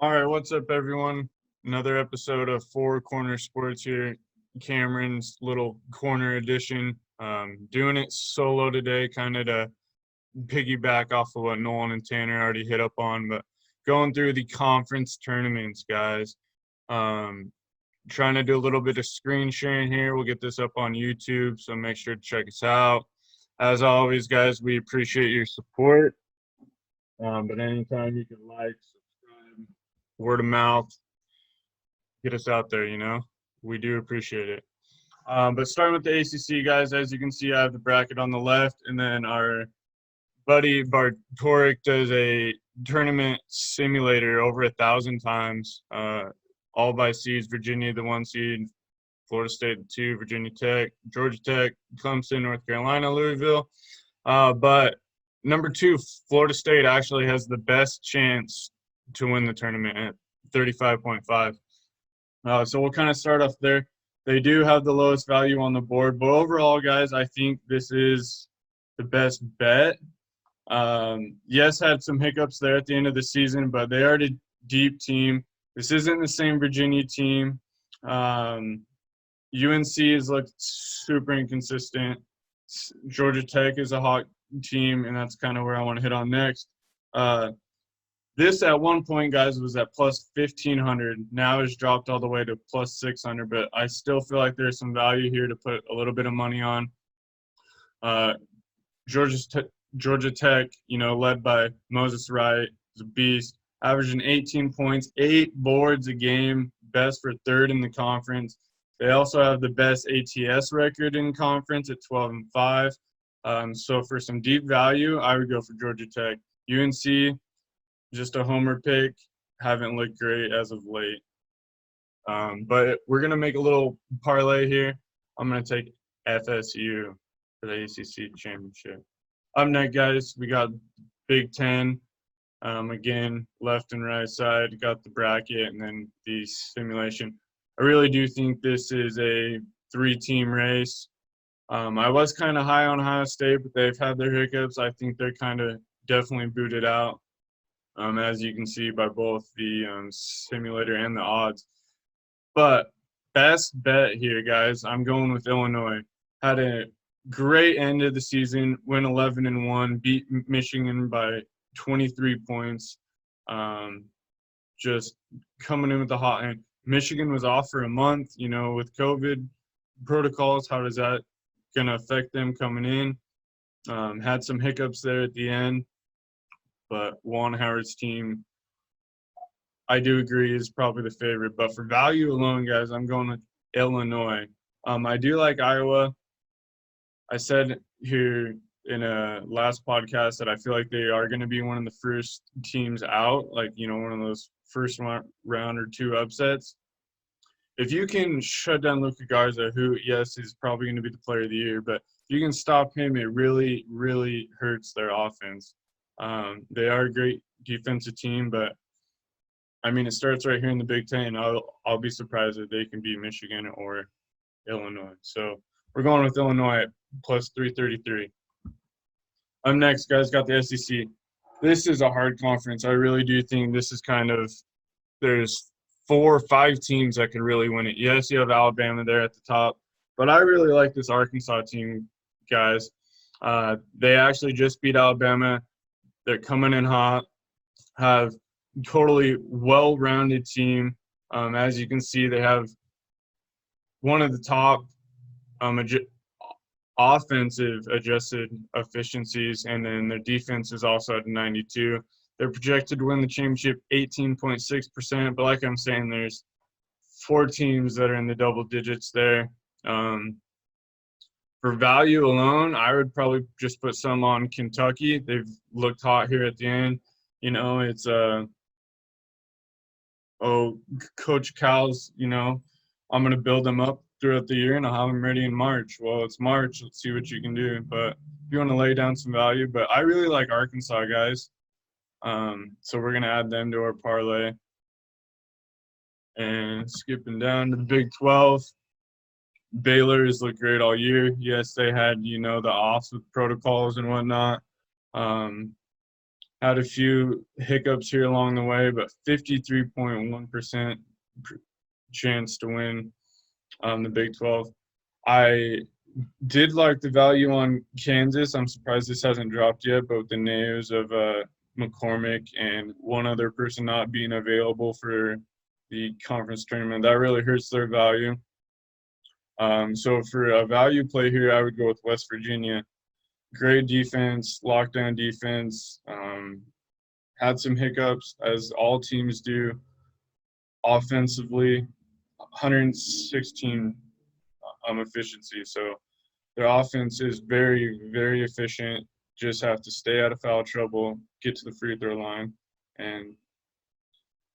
All right, what's up, everyone? Another episode of Four Corner Sports here. Cameron's little corner edition. Doing it solo today, kind of to piggyback off of what Nolan and Tanner already hit up on, but going through the conference tournaments, guys. Um, Trying to do a little bit of screen sharing here. We'll get this up on YouTube, so make sure to check us out. As always, guys, we appreciate your support. But anytime you can like, subscribe, word of mouth, get us out there, we do appreciate it. But starting with the ACC, guys, as you can see, I have the bracket on the left, and then our buddy Bartoric does a tournament simulator over 1,000 times, all by seeds. Virginia, the 1 seed, Florida State, the 2, Virginia Tech, Georgia Tech, Clemson, North Carolina, Louisville. But number 2, Florida State actually has the best chance to win the tournament at 35.5. So we'll kind of start off there. They do have the lowest value on the board, but overall, guys, I think this is the best bet. Yes, had some hiccups there at the end of the season, but they are a deep team. This isn't the same Virginia team. UNC has looked super inconsistent. Georgia Tech is a hot team, and that's kind of where I want to hit on next. This at one point, guys, was at plus 1,500. Now it's dropped all the way to plus 600, but I still feel like there's some value here to put a little bit of money on. Georgia Tech, led by Moses Wright, is a beast, averaging 18 points, 8 boards a game, best for third in the conference. They also have the best ATS record in conference at 12-5. So for some deep value, I would go for Georgia Tech. UNC, just a homer pick, haven't looked great as of late. But we're going to make a little parlay here. I'm going to take FSU for the ACC championship. Up next, guys, we got Big Ten. Again, left and right side, got the bracket and then the simulation. I really do think this is a 3-team race. I was kind of high on Ohio State, but they've had their hiccups. I think they're kind of definitely booted out, as you can see by both the simulator and the odds. But best bet here, guys, I'm going with Illinois. Had a great end of the season, went 11-1, beat Michigan by 23 points. Just coming in with the hot hand. Michigan was off for a month, with COVID protocols. How is that going to affect them coming in? Had some hiccups there at the end, but Juan Howard's team, I do agree, is probably the favorite. But for value alone, guys, I'm going with Illinois. I do like Iowa. I said here in a last podcast that I feel like they are going to be one of the first teams out, like, one of those first round or 2 upsets. If you can shut down Luka Garza, who, yes, is probably going to be the player of the year, but if you can stop him, it really, really hurts their offense. They are a great defensive team, but, it starts right here in the Big Ten. I'll be surprised if they can beat Michigan or Illinois. So we're going with Illinois at plus 333. Next, guys, got the SEC. This is a hard conference. I really do think this is there's 4 or 5 teams that can really win it. Yes, you have Alabama there at the top, but I really like this Arkansas team, guys. They actually just beat Alabama. They're coming in hot, have totally well-rounded team. As you can see, they have one of the top offensive adjusted efficiencies, and then their defense is also at 92. They're projected to win the championship 18.6%, but like I'm saying, there's 4 teams that are in the double digits there. For value alone, I would probably just put some on Kentucky. They've looked hot here at the end. It's Coach Cal's, I'm going to build them up throughout the year and I'll have them ready in March. Well, it's March. Let's see what you can do. But if you want to lay down some value, but I really like Arkansas, guys. So we're going to add them to our parlay. And skipping down to the Big 12, Baylor has looked great all year. Yes, they had, the offs with protocols and whatnot. Had a few hiccups here along the way, but 53.1% chance to win the Big 12. I did like the value on Kansas. I'm surprised this hasn't dropped yet, but with the news of McCormick and one other person not being available for the conference tournament, that really hurts their value. So for a value play here, I would go with West Virginia. Great defense, lockdown defense. Had some hiccups, as all teams do. Offensively, 116 efficiency. So their offense is very, very efficient. Just have to stay out of foul trouble, get to the free throw line, and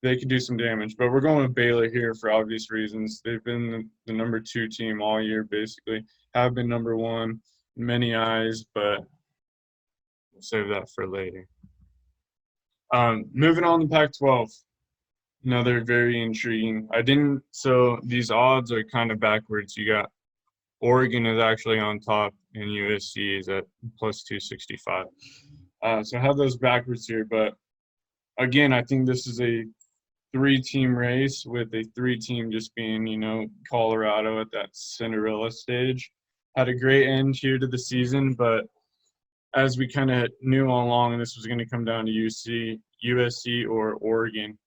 they could do some damage. But we're going with Baylor here for obvious reasons. They've been the number 2 team all year, basically. Have been number 1 in many eyes, but we'll save that for later. Moving on to Pac-12. Another very intriguing. So these odds are kind of backwards. You got Oregon is actually on top, and USC is at plus 265. So I have those backwards here, but again, I think this is a 3-team race with a 3-team just being, Colorado at that Cinderella stage. Had a great end here to the season, but as we kind of knew all along, this was going to come down to USC or Oregon.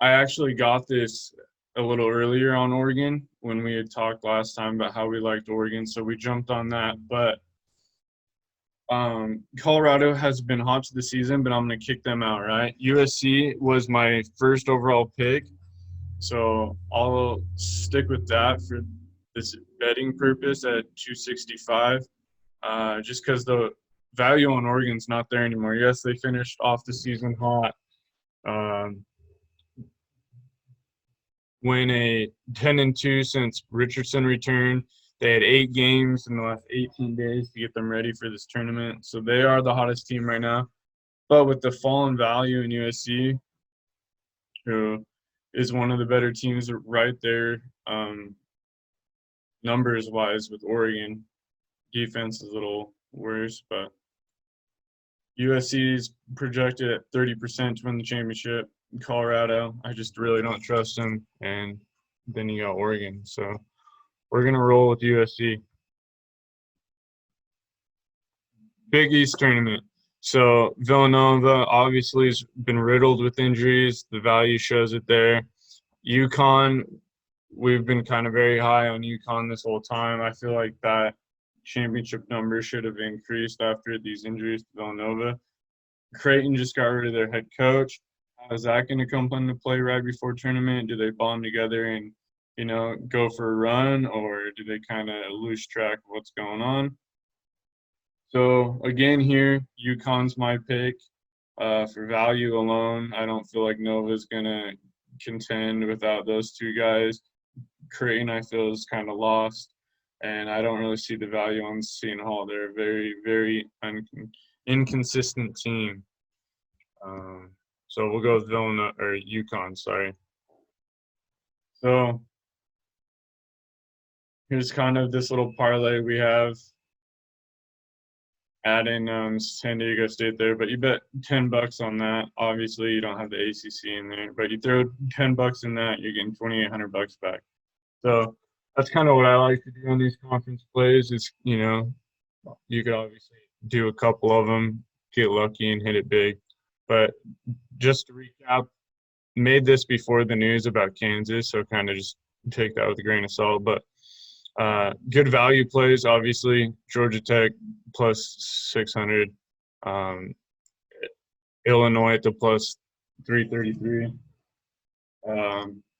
I actually got this a little earlier on Oregon when we had talked last time about how we liked Oregon, so we jumped on that. But Colorado has been hot to the season, but I'm going to kick them out, right? USC was my first overall pick, so I'll stick with that for this betting purpose at 265, just because the value on Oregon's not there anymore. Yes, they finished off the season hot. Win a 10-2 since Richardson returned. They had 8 games in the last 18 days to get them ready for this tournament. So they are the hottest team right now. But with the fallen value in USC, who is one of the better teams right there, numbers-wise with Oregon, defense is a little worse. But USC is projected at 30% to win the championship. Colorado, I just really don't trust them. And then you got Oregon. So we're going to roll with USC. Big East tournament. So Villanova obviously has been riddled with injuries. The value shows it there. UConn, we've been kind of very high on UConn this whole time. I feel like that championship number should have increased after these injuries to Villanova. Creighton just got rid of their head coach. How's that going to come into play right before tournament? Do they bond together and, go for a run, or do they kind of lose track of what's going on? So, again, here, UConn's my pick. For value alone, I don't feel like Nova's going to contend without those 2 guys. Creighton, I feel, is kind of lost, and I don't really see the value on Seton Hall. They're a very, very inconsistent team. So we'll go with UConn, sorry. So here's kind of this little parlay we have. Add in San Diego State there, but you bet $10 on that. Obviously, you don't have the ACC in there, but you throw $10 in that, you're getting $2,800 back. So that's kind of what I like to do on these conference plays. Is you could obviously do a couple of them, get lucky, and hit it big. But just to recap, made this before the news about Kansas, so kind of just take that with a grain of salt. But good value plays, obviously. Georgia Tech plus 600. Illinois at the plus 333.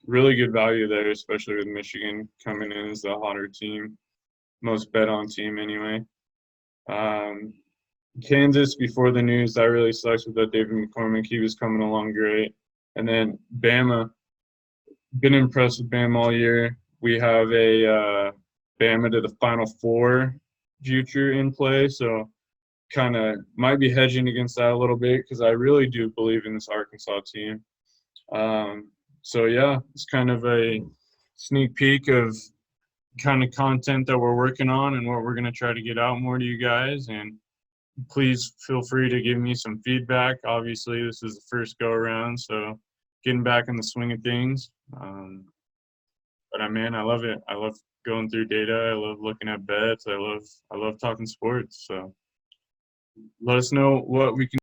Really good value there, especially with Michigan coming in as the hotter team. Most bet on team anyway. Kansas before the news, that really sucks with that David McCormick. He was coming along great. And then Bama, been impressed with Bama all year. We have a Bama to the Final Four future in play, so kind of might be hedging against that a little bit because I really do believe in this Arkansas team. So, yeah, it's kind of a sneak peek of kind of content that we're working on and what we're going to try to get out more to you guys. And please feel free to give me some feedback. Obviously, this is the first go around, so getting back in the swing of things. But man, I love it. I love going through data. I love looking at bets. I love talking sports. So let us know what we can